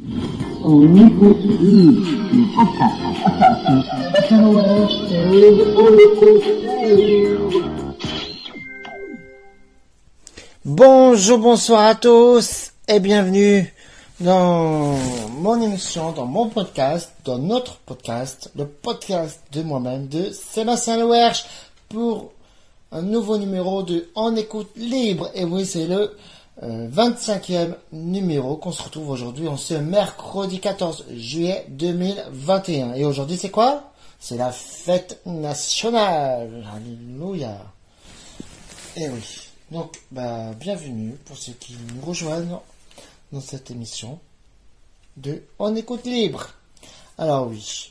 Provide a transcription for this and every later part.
On écoute le podcast. Bonjour, bonsoir à tous et bienvenue dans mon émission, dans mon podcast, dans notre podcast, le podcast de moi-même, de Sébastien Lewerch, pour un nouveau numéro de En écoute libre. Et oui, c'est le 25e numéro qu'on se retrouve aujourd'hui en ce mercredi 14 juillet 2021. Et aujourd'hui, c'est quoi? C'est la fête nationale. Alléluia. Et oui. Donc, bienvenue pour ceux qui nous rejoignent dans cette émission de En écoute libre. Alors oui.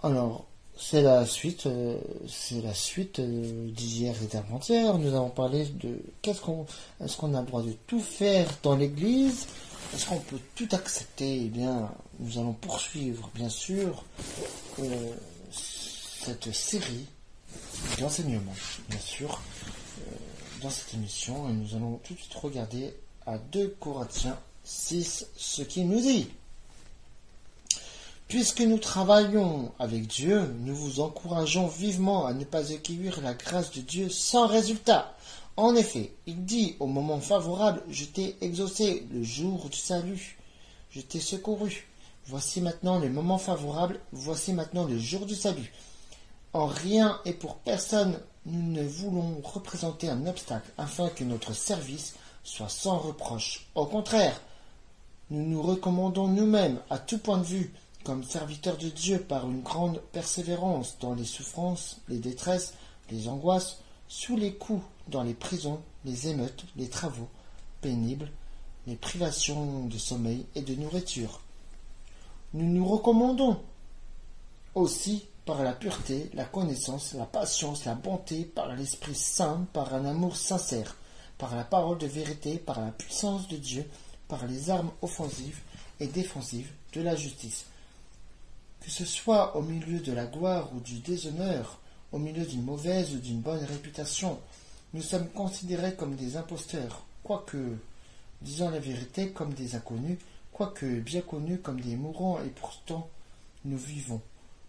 Alors, c'est la suite d'hier et d'avant-hier. Nous avons parlé de est-ce qu'on a le droit de tout faire dans l'église? Est-ce qu'on peut tout accepter? Eh bien, nous allons poursuivre, bien sûr, cette série d'enseignements, bien sûr, dans cette émission. Et nous allons tout de suite regarder à 2 Corinthiens 6, ce qu'il nous dit. Puisque nous travaillons avec Dieu, nous vous encourageons vivement à ne pas accueillir la grâce de Dieu sans résultat. En effet, il dit au moment favorable, je t'ai exaucé le jour du salut, je t'ai secouru. Voici maintenant le moment favorable, voici maintenant le jour du salut. En rien et pour personne, nous ne voulons représenter un obstacle afin que notre service soit sans reproche. Au contraire, nous nous recommandons nous-mêmes à tout point de vue comme serviteurs de Dieu par une grande persévérance dans les souffrances, les détresses, les angoisses, sous les coups, dans les prisons, les émeutes, les travaux pénibles, les privations de sommeil et de nourriture. Nous nous recommandons aussi par la pureté, la connaissance, la patience, la bonté, par l'Esprit Saint, par un amour sincère, par la parole de vérité, par la puissance de Dieu, par les armes offensives et défensives de la justice. Que ce soit au milieu de la gloire ou du déshonneur, au milieu d'une mauvaise ou d'une bonne réputation, nous sommes considérés comme des imposteurs, quoique disant la vérité comme des inconnus, quoique bien connus comme des mourants, et pourtant nous vivons.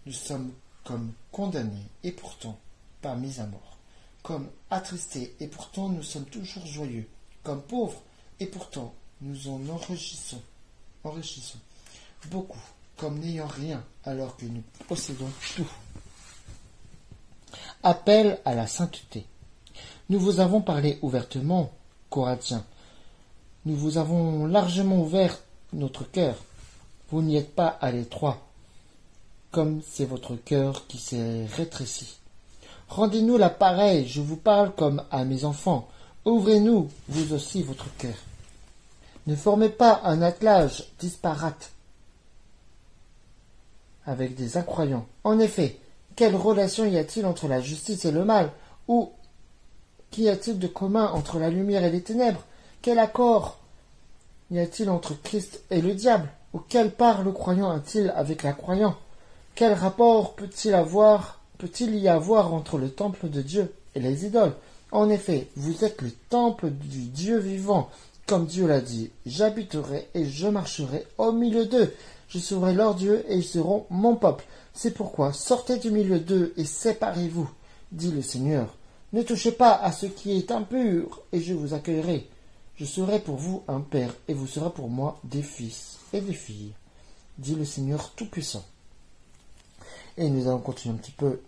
Nous sommes comme condamnés, et pourtant pas mis à mort, comme attristés, et pourtant nous sommes toujours joyeux, comme pauvres, et pourtant nous en enrichissons beaucoup, comme n'ayant rien, alors que nous possédons tout. Appel à la sainteté. Nous vous avons parlé ouvertement, Corinthiens. Nous vous avons largement ouvert notre cœur. Vous n'y êtes pas à l'étroit, comme c'est votre cœur qui s'est rétréci. Rendez-nous l'appareil, je vous parle comme à mes enfants. Ouvrez-nous, vous aussi, votre cœur. Ne formez pas un attelage disparate avec des incroyants. En effet, quelle relation y a-t-il entre la justice et le mal? Ou qu'y a-t-il de commun entre la lumière et les ténèbres? Quel accord y a-t-il entre Christ et le diable? Ou quelle part le croyant a-t-il avec l'incroyant? Quel rapport peut-il y avoir entre le temple de Dieu et les idoles? En effet, vous êtes le temple du Dieu vivant, comme Dieu l'a dit. J'habiterai et je marcherai au milieu d'eux. Je serai leur Dieu et ils seront mon peuple. C'est pourquoi sortez du milieu d'eux et séparez-vous, dit le Seigneur. Ne touchez pas à ce qui est impur et je vous accueillerai. Je serai pour vous un père et vous serez pour moi des fils et des filles, dit le Seigneur Tout-Puissant. Et nous allons continuer un petit peu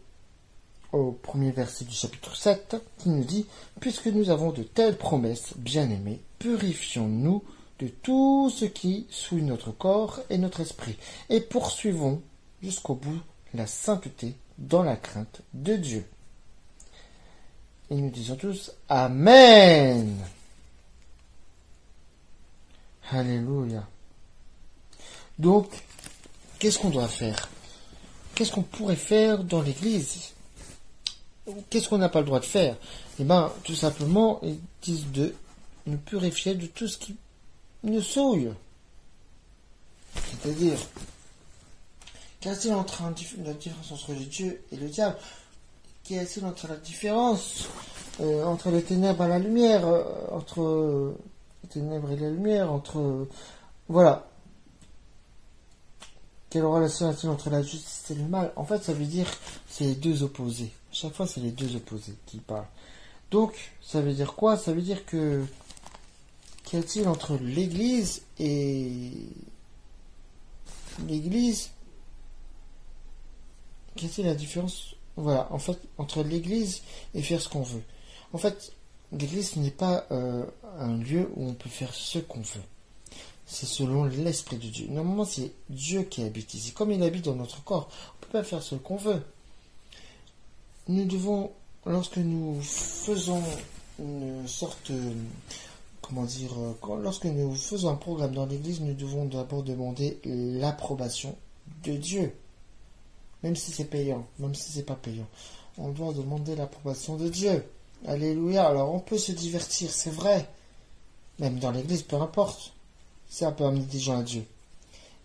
au premier verset du chapitre 7 qui nous dit « Puisque nous avons de telles promesses, bien-aimés, purifions-nous de tout ce qui souille notre corps et notre esprit, et poursuivons jusqu'au bout la sainteté dans la crainte de Dieu. » Et nous disons tous « Amen !» Alléluia. Donc, qu'est-ce qu'on doit faire? Qu'est-ce qu'on pourrait faire dans l'église? Qu'est-ce qu'on n'a pas le droit de faire? Eh bien, tout simplement, ils disent de nous purifier de tout ce qui nous souille. C'est-à-dire, qu'y a-t-il entre la différence entre Dieu et le diable? Qu'y a-t-il entre la différence entre les ténèbres et la lumière, entre les ténèbres et la lumière, entre voilà, Quelle relation y a-t-il entre la justice et le mal? En fait, ça veut dire c'est les deux opposés. À chaque fois, c'est les deux opposés qui parlent. Donc, ça veut dire quoi? Ça veut dire que qu'y a-t-il entre l'Église et l'Église? Quelle est la différence? Voilà, en fait, entre l'Église et faire ce qu'on veut. En fait, l'Église n'est pas un lieu où on peut faire ce qu'on veut. C'est selon l'Esprit de Dieu. Normalement, c'est Dieu qui habite ici. Comme il habite dans notre corps, on ne peut pas faire ce qu'on veut. Nous devons, lorsque nous faisons une sorte, lorsque nous faisons un programme dans l'Église, nous devons d'abord demander l'approbation de Dieu. Même si c'est payant, même si c'est pas payant. On doit demander l'approbation de Dieu. Alléluia. Alors on peut se divertir, c'est vrai. Même dans l'église, peu importe. Ça peut amener des gens à Dieu.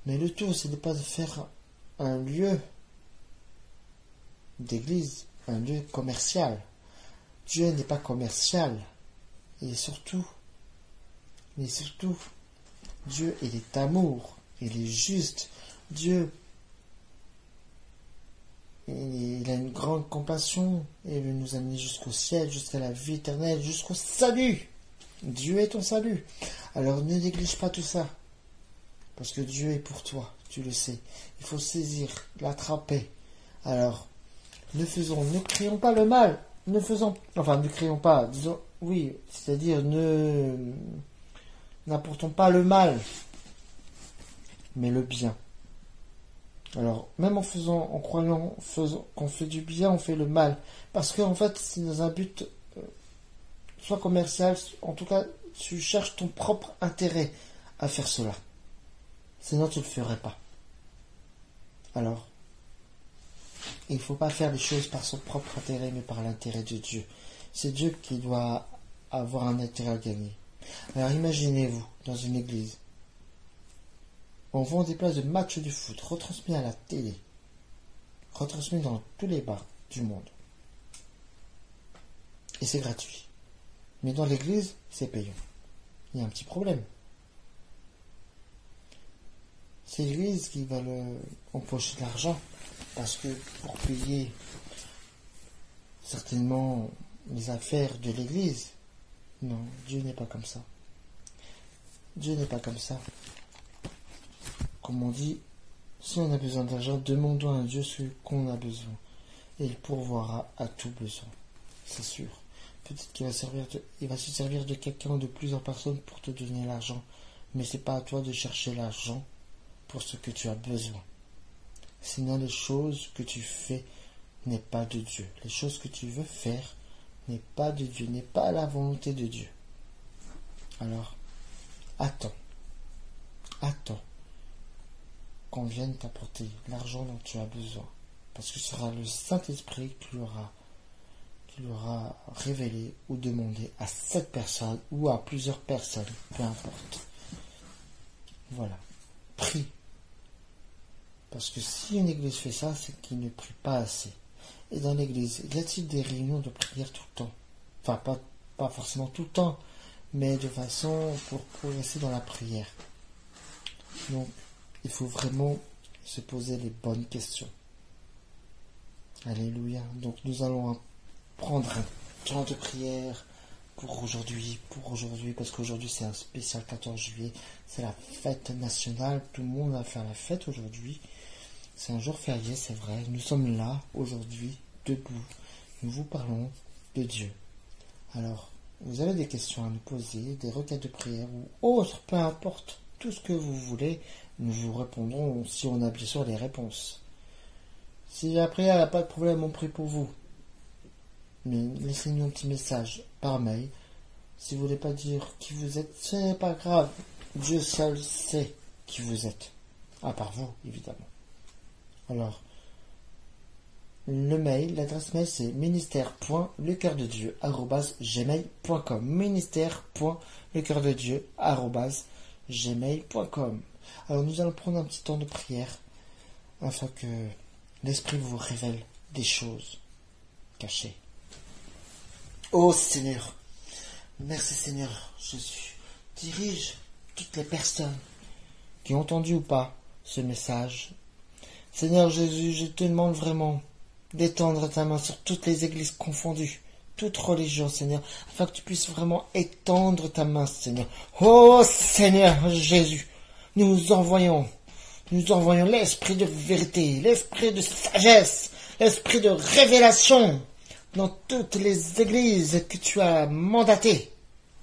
Mais le tout, c'est de ne pas faire un lieu d'église, un lieu commercial. Dieu n'est pas commercial. Et surtout, Dieu, il est amour. Il est juste. Dieu, il a une grande compassion. Et il veut nous amener jusqu'au ciel, jusqu'à la vie éternelle, jusqu'au salut. Dieu est ton salut. Alors ne néglige pas tout ça. Parce que Dieu est pour toi, tu le sais. Il faut saisir, l'attraper. Alors, ne créons pas le mal. Ne créons pas, disons, oui, c'est-à-dire n'apportons pas le mal, mais le bien. Alors, même en croyant qu'on fait du bien, on fait le mal. Parce qu'en fait, c'est dans un but soit commercial, en tout cas, tu cherches ton propre intérêt à faire cela. Sinon, tu ne le ferais pas. Alors, il ne faut pas faire les choses par son propre intérêt, mais par l'intérêt de Dieu. C'est Dieu qui doit avoir un intérêt à gagner. Alors, imaginez-vous, dans une église, on vend des places de matchs de foot, retransmis à la télé, retransmis dans tous les bars du monde. Et c'est gratuit. Mais dans l'église, c'est payant. Il y a un petit problème. C'est l'église qui va empocher de l'argent. Parce que pour payer certainement les affaires de l'église, non, Dieu n'est pas comme ça. Dieu n'est pas comme ça. Comme on dit, si on a besoin d'argent, demandons à Dieu ce qu'on a besoin. Et il pourvoira à tout besoin. C'est sûr. Peut-être qu'il va se servir de quelqu'un ou de plusieurs personnes pour te donner l'argent. Mais c'est pas à toi de chercher l'argent pour ce que tu as besoin. Sinon, les choses que tu fais n'est pas de Dieu. Les choses que tu veux faire n'est pas de Dieu, n'est pas la volonté de Dieu. Alors, attends qu'on vienne t'apporter l'argent dont tu as besoin. Parce que ce sera le Saint-Esprit qui l'aura révélé ou demandé à cette personne ou à plusieurs personnes, peu importe. Voilà. Prie. Parce que si une église fait ça, c'est qu'il ne prie pas assez. Et dans l'église, y a-t-il des réunions de prière tout le temps? Enfin, pas forcément tout le temps, mais de façon pour progresser dans la prière. Donc, il faut vraiment se poser les bonnes questions. Alléluia. Donc, nous allons prendre un temps de prière pour aujourd'hui, parce qu'aujourd'hui c'est un spécial 14 juillet, c'est la fête nationale, tout le monde va faire la fête aujourd'hui. C'est un jour férié, c'est vrai. Nous sommes là, aujourd'hui, debout. Nous vous parlons de Dieu. Alors, vous avez des questions à nous poser, des requêtes de prière ou autres, peu importe, tout ce que vous voulez, nous vous répondrons si on a bien sûr les réponses. Si la prière n'a pas de problème, on prie pour vous. Mais laissez-nous un petit message par mail. Si vous ne voulez pas dire qui vous êtes, ce n'est pas grave. Dieu seul sait qui vous êtes. À part vous, évidemment. Alors, le mail, l'adresse mail, c'est ministère.lecoeurdedieu@gmail.com. ministère.lecoeurdedieu@gmail.com. Alors, nous allons prendre un petit temps de prière afin que l'Esprit vous révèle des choses cachées. Oh Seigneur, merci Seigneur, Jésus. Dirige toutes les personnes qui ont entendu ou pas ce message Seigneur Jésus, je te demande vraiment d'étendre ta main sur toutes les églises confondues, toute religion, Seigneur, afin que tu puisses vraiment étendre ta main, Seigneur. Oh Seigneur Jésus, nous envoyons l'esprit de vérité, l'esprit de sagesse, l'esprit de révélation dans toutes les églises que tu as mandatées,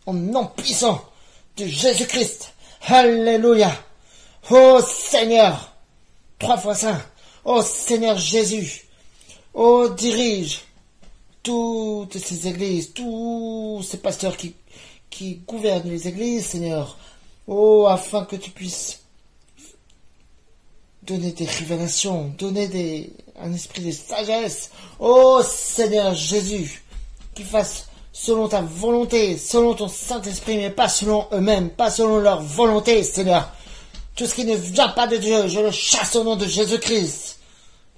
au nom puissant de Jésus-Christ. Alléluia. Oh Seigneur, 3 fois saint. Oh Seigneur Jésus. Oh, dirige toutes ces églises, tous ces pasteurs qui gouvernent les églises, Seigneur. Oh, afin que tu puisses donner des révélations, donner un esprit de sagesse. Oh Seigneur Jésus, qu'ils fassent selon ta volonté, selon ton Saint-Esprit, mais pas selon eux-mêmes, pas selon leur volonté, Seigneur. Tout ce qui ne vient pas de Dieu, je le chasse au nom de Jésus-Christ,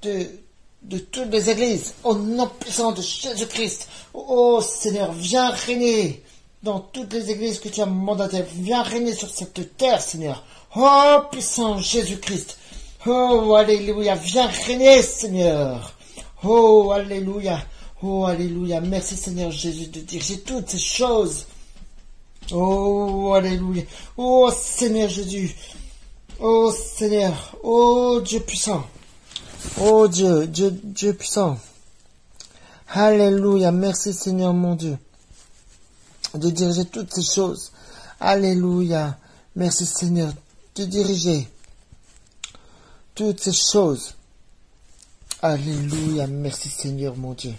de toutes les églises, au nom puissant de Jésus-Christ. Oh Seigneur, viens régner dans toutes les églises que tu as mandatées. Viens régner sur cette terre, Seigneur. Oh puissant Jésus-Christ. Oh alléluia, viens régner, Seigneur. Oh alléluia. Oh, alléluia. Merci Seigneur Jésus de diriger toutes ces choses. Oh, alléluia. Oh, Seigneur Jésus. Oh, Seigneur. Oh, Dieu puissant. Oh, Dieu puissant. Alléluia. Merci Seigneur mon Dieu de diriger toutes ces choses. Alléluia. Merci Seigneur de diriger toutes ces choses. Alléluia. Merci Seigneur mon Dieu.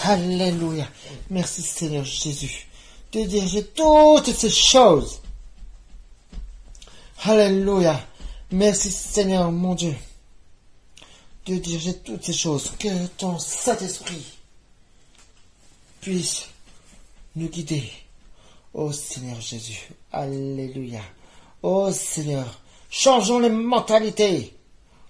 Alléluia. Merci Seigneur Jésus de diriger toutes ces choses. Alléluia. Merci Seigneur mon Dieu de diriger toutes ces choses. Que ton Saint-Esprit puisse nous guider. Oh Seigneur Jésus. Alléluia. Oh Seigneur, changeons les mentalités.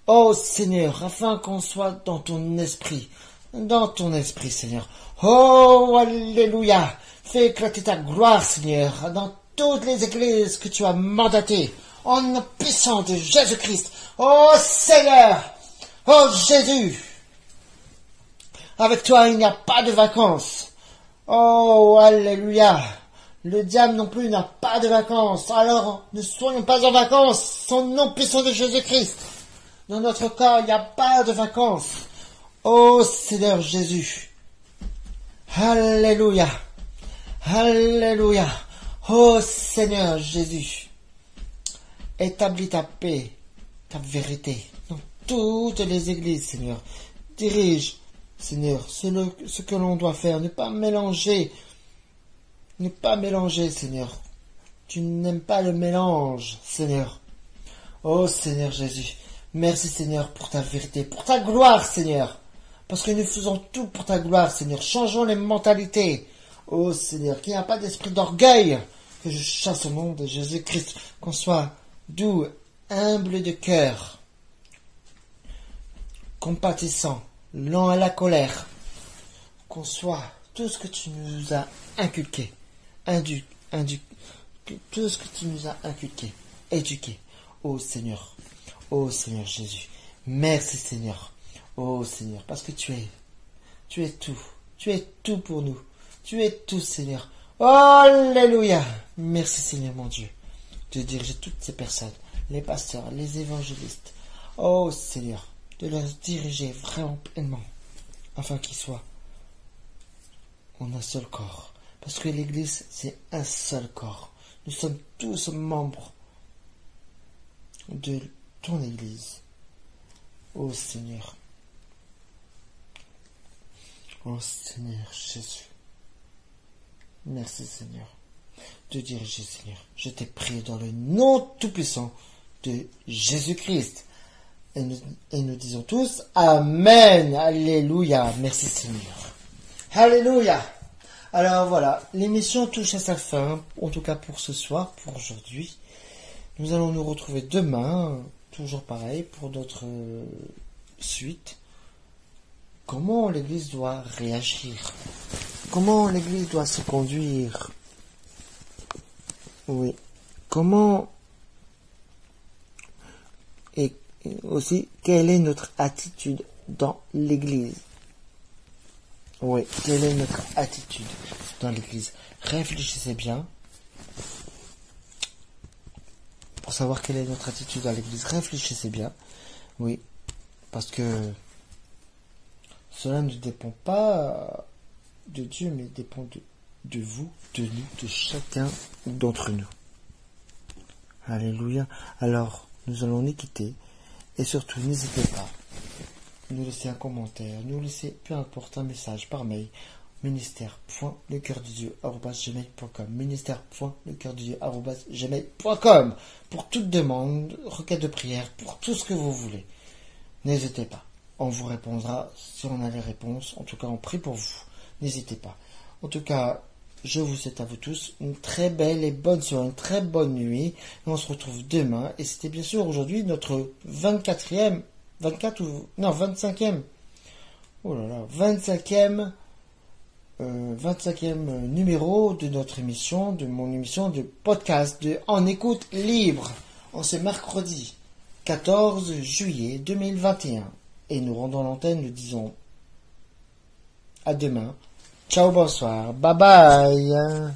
Oh Seigneur, afin qu'on soit dans ton esprit. Dans ton esprit, Seigneur. Oh, alléluia. Fais éclater ta gloire, Seigneur, dans toutes les églises que tu as mandatées, en nom puissant de Jésus-Christ. Oh, Seigneur. Oh, Jésus. Avec toi, il n'y a pas de vacances. Oh, alléluia. Le diable non plus n'a pas de vacances. Alors, ne soyons pas en vacances, en nom puissant de Jésus-Christ. Dans notre corps, il n'y a pas de vacances. Oh Seigneur Jésus. Alléluia. Alléluia. Oh Seigneur Jésus. Établis ta paix, ta vérité dans toutes les églises, Seigneur. Dirige, Seigneur, ce que l'on doit faire. Ne pas mélanger. Ne pas mélanger, Seigneur. Tu n'aimes pas le mélange, Seigneur. Oh Seigneur Jésus. Merci, Seigneur, pour ta vérité, pour ta gloire, Seigneur. Parce que nous faisons tout pour ta gloire, Seigneur. Changeons les mentalités. Oh, Seigneur, qu'il n'y a pas d'esprit d'orgueil. Que je chasse au nom de Jésus-Christ. Qu'on soit doux, humble de cœur, compatissant, lent à la colère. Qu'on soit tout ce que tu nous as inculqué. Tout ce que tu nous as inculqué. Éduqué. Oh, Seigneur. Oh, Seigneur Jésus. Merci, Seigneur. Oh Seigneur, parce que tu es tout. Tu es tout pour nous. Tu es tout, Seigneur. Alléluia. Merci, Seigneur mon Dieu, de diriger toutes ces personnes, les pasteurs, les évangélistes. Oh Seigneur, de les diriger vraiment pleinement, afin qu'ils soient en un seul corps. Parce que l'Église, c'est un seul corps. Nous sommes tous membres de ton Église. Oh Seigneur. Oh Seigneur Jésus. Merci Seigneur de diriger, Seigneur. Je t'ai prié dans le nom tout-puissant de Jésus-Christ. Et nous disons tous Amen. Alléluia. Merci Seigneur. Alléluia. Alors voilà, l'émission touche à sa fin, en tout cas pour ce soir, pour aujourd'hui. Nous allons nous retrouver demain, toujours pareil, pour notre suite. Comment l'Église doit réagir? Comment l'Église doit se conduire? Oui. Comment et aussi, quelle est notre attitude dans l'église? Oui, quelle est notre attitude dans l'église? Réfléchissez bien. Pour savoir quelle est notre attitude dans l'église, réfléchissez bien. Oui, parce que cela ne dépend pas de Dieu, mais dépend de vous, de nous, de chacun d'entre nous. Alléluia. Alors, nous allons nous quitter. Et surtout, n'hésitez pas. Nous laisser un commentaire, nous laisser peu importe un message par mail. ministère.lecoeurdedieu@gmail.com ministère.lecoeurdedieu@gmail.com pour toute demande, requête de prière, pour tout ce que vous voulez. N'hésitez pas. On vous répondra si on a les réponses. En tout cas, on prie pour vous. N'hésitez pas. En tout cas, je vous souhaite à vous tous une très belle et bonne soirée, une très bonne nuit. Et on se retrouve demain. Et c'était bien sûr aujourd'hui notre 25e, oh là là, 25e numéro de notre émission, de mon émission de podcast de En écoute libre, en ce mercredi 14 juillet 2021. Et nous rendons l'antenne, nous disons à demain. Ciao, bonsoir, bye bye.